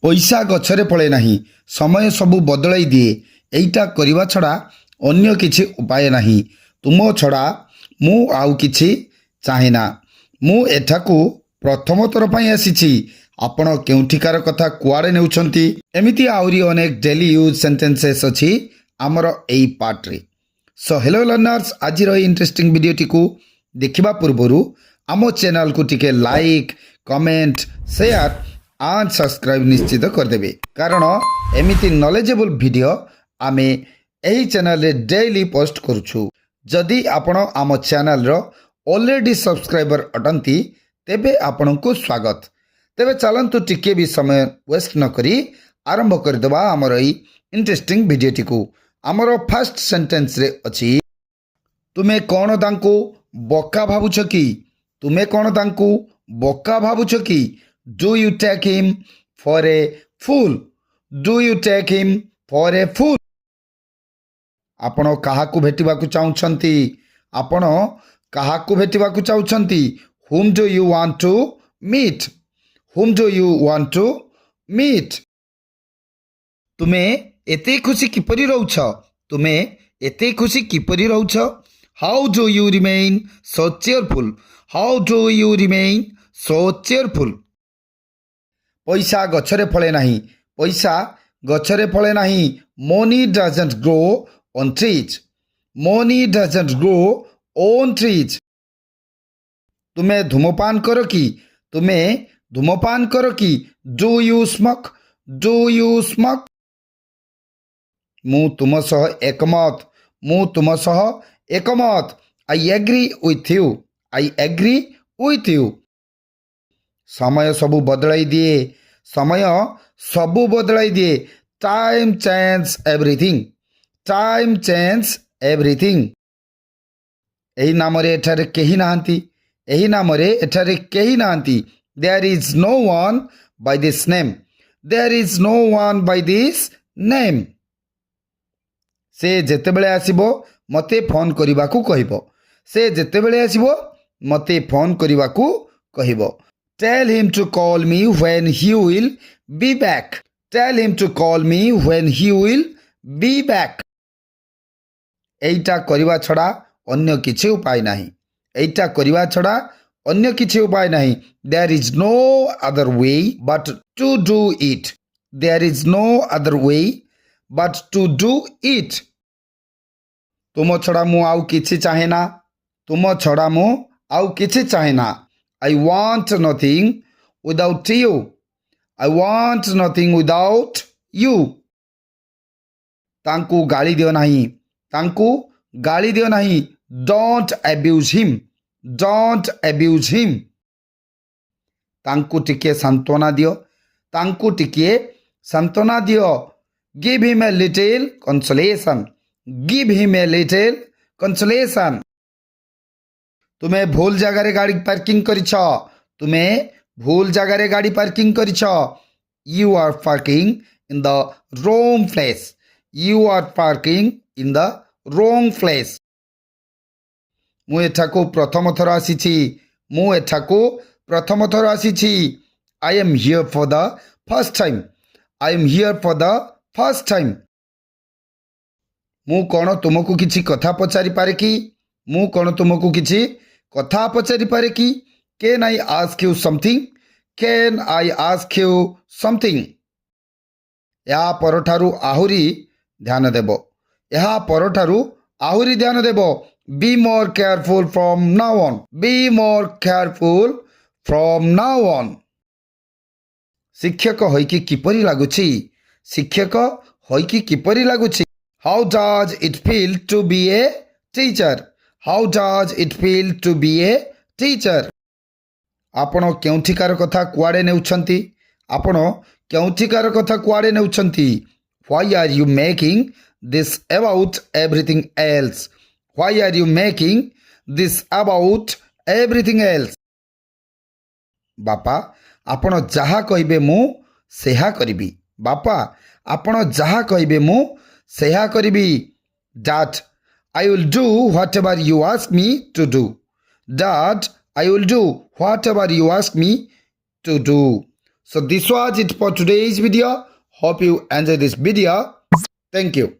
पैसा गछरे फळे नाही समय सबु बदलाई दिए एइटा करिवा छड़ा अन्य किछि उपाय नाही। तुम छड़ा मु आउ किछि चाहेना। मु एठाकू प्रथम थर पई आसीछि। आपण केउठिकार कथा कुआडे नेउछंती। एमिति आउरी अनेक डेली यूज सेंटेंसेस अछि हमर एई पार्ट रे। सो हेलो लर्नर्स, आज इंटरेस्टिंग वीडियो टिकू देखिबा पूर्वरु आमो चैनल को टिके like comment share and subscribe निश्चित करदेवे, कारण एमिति नॉलेजेबल वीडियो आमे एही चैनल रे डेली पोस्ट करूछु। जदि आपण आम चैनल रो ऑलरेडी सब्सक्राइबर अटंती तेबे आपण को स्वागत। तेबे चलंतु टिके भी समय वेस्ट न करी आरंभ कर देबा हमर एही इंटरेस्टिंग वीडियो टिकू। हमर फर्स्ट सेंटेंस रे अछि, तुमे कोन तांको बोका भाबुछ की? तुमे कोन तांको बोका भाबुछ की? Do you take him for a fool? Do you take him for a fool? आपण काहाकू भेटिबाकू चाहुछंती? आपण काहाकू भेटिबाकू चाहुछंती? Whom do you want to meet? Whom do you want to meet? तुमे एते खुशी किपरि रहउछ? तुमे एते खुशी किपरि रहउछ? How do you remain so cheerful? How do you remain so cheerful? पैसा गछरे फळे नाही। पैसा गछरे फळे नाही। Money doesn't grow on trees. Money doesn't grow on trees. तुमे धूमपान करो की? तुमे धूमपान करो की? Do you smoke? Do you smoke? मु तुम सह एकमत। मु तुम सह एकमत। I agree with you. I agree with you. समय सबु बदलाई दिए। समय सबु बदलाई दिए। Time change everything. Time change everything. एही नामरे एठारे केही नाहंती। एही नामरे एठारे केही नाहंती। There is no one by this name. There is no one by this name. से जेतेबेले आसीबो मते फोन करिबाकू कहिबो। से जेतेबेले आसीबो मते phone करिबाकू कहिबो। Tell him to call me when he will be back. Tell him to call me when he will be back. एइटा करिवा छड़ा अन्य किछि उपाय नाही। एइटा करिवा छड़ा अन्य किछि उपाय नाही। There is no other way but to do it. There is no other way but to do it. तुम छड़ा मु आउ किछि चाहेना। तुम छड़ा मु आउ किछि चाहेना। I want nothing without you. I want nothing without you. तांकू गाली दियो नाही। तांकू गाली दियो नाही। Don't abuse him. Don't abuse him. तांकू टिके सांत्वना दियो। तांकू टिके सांत्वना दियो। Give him a little consolation. Give him a little consolation. तुमे भूल जगारे गाड़ी पार्किंग करिछ। तुमे भूल जगारे गाड़ी parking करिछ। You are parking in the wrong place. You are parking in the wrong place. मु एठाको प्रथम थर आसीछि। मु एठाको प्रथम थर आसीछि। I am here for the first time. I am here for the first time. मु कोन तुमको किछि कथा पचारि पारे की? मु कोन तुमको किछि कथा पचारि पारे की? Can I ask you something? Can I ask you something? या परठारु आहुरी ध्यान देबो। या परठारु आहुरी ध्यान देबो। Be more careful from now on. Be more careful from now on. शिक्षक होइकी किपरि लागुछि? शिक्षक होइकी किपरि लागुछि? How does it feel to be a teacher? How does it feel to be a teacher? आपण केउठिकार कथा कुआडे नेउछंती? आपण केउठिकार कथा कुआडे नेउछंती? Why are you making this about everything else? Why are you making this about everything else? बापा आपण जहा कहिबे मु सेहा करिबी। बापा आपण जहा कहिबे मु सेहा करिबी। Dad, I will do whatever you ask me to do. Dad, I will do whatever you ask me to do. So this was it for today's video. Hope you enjoy this video. Thank you.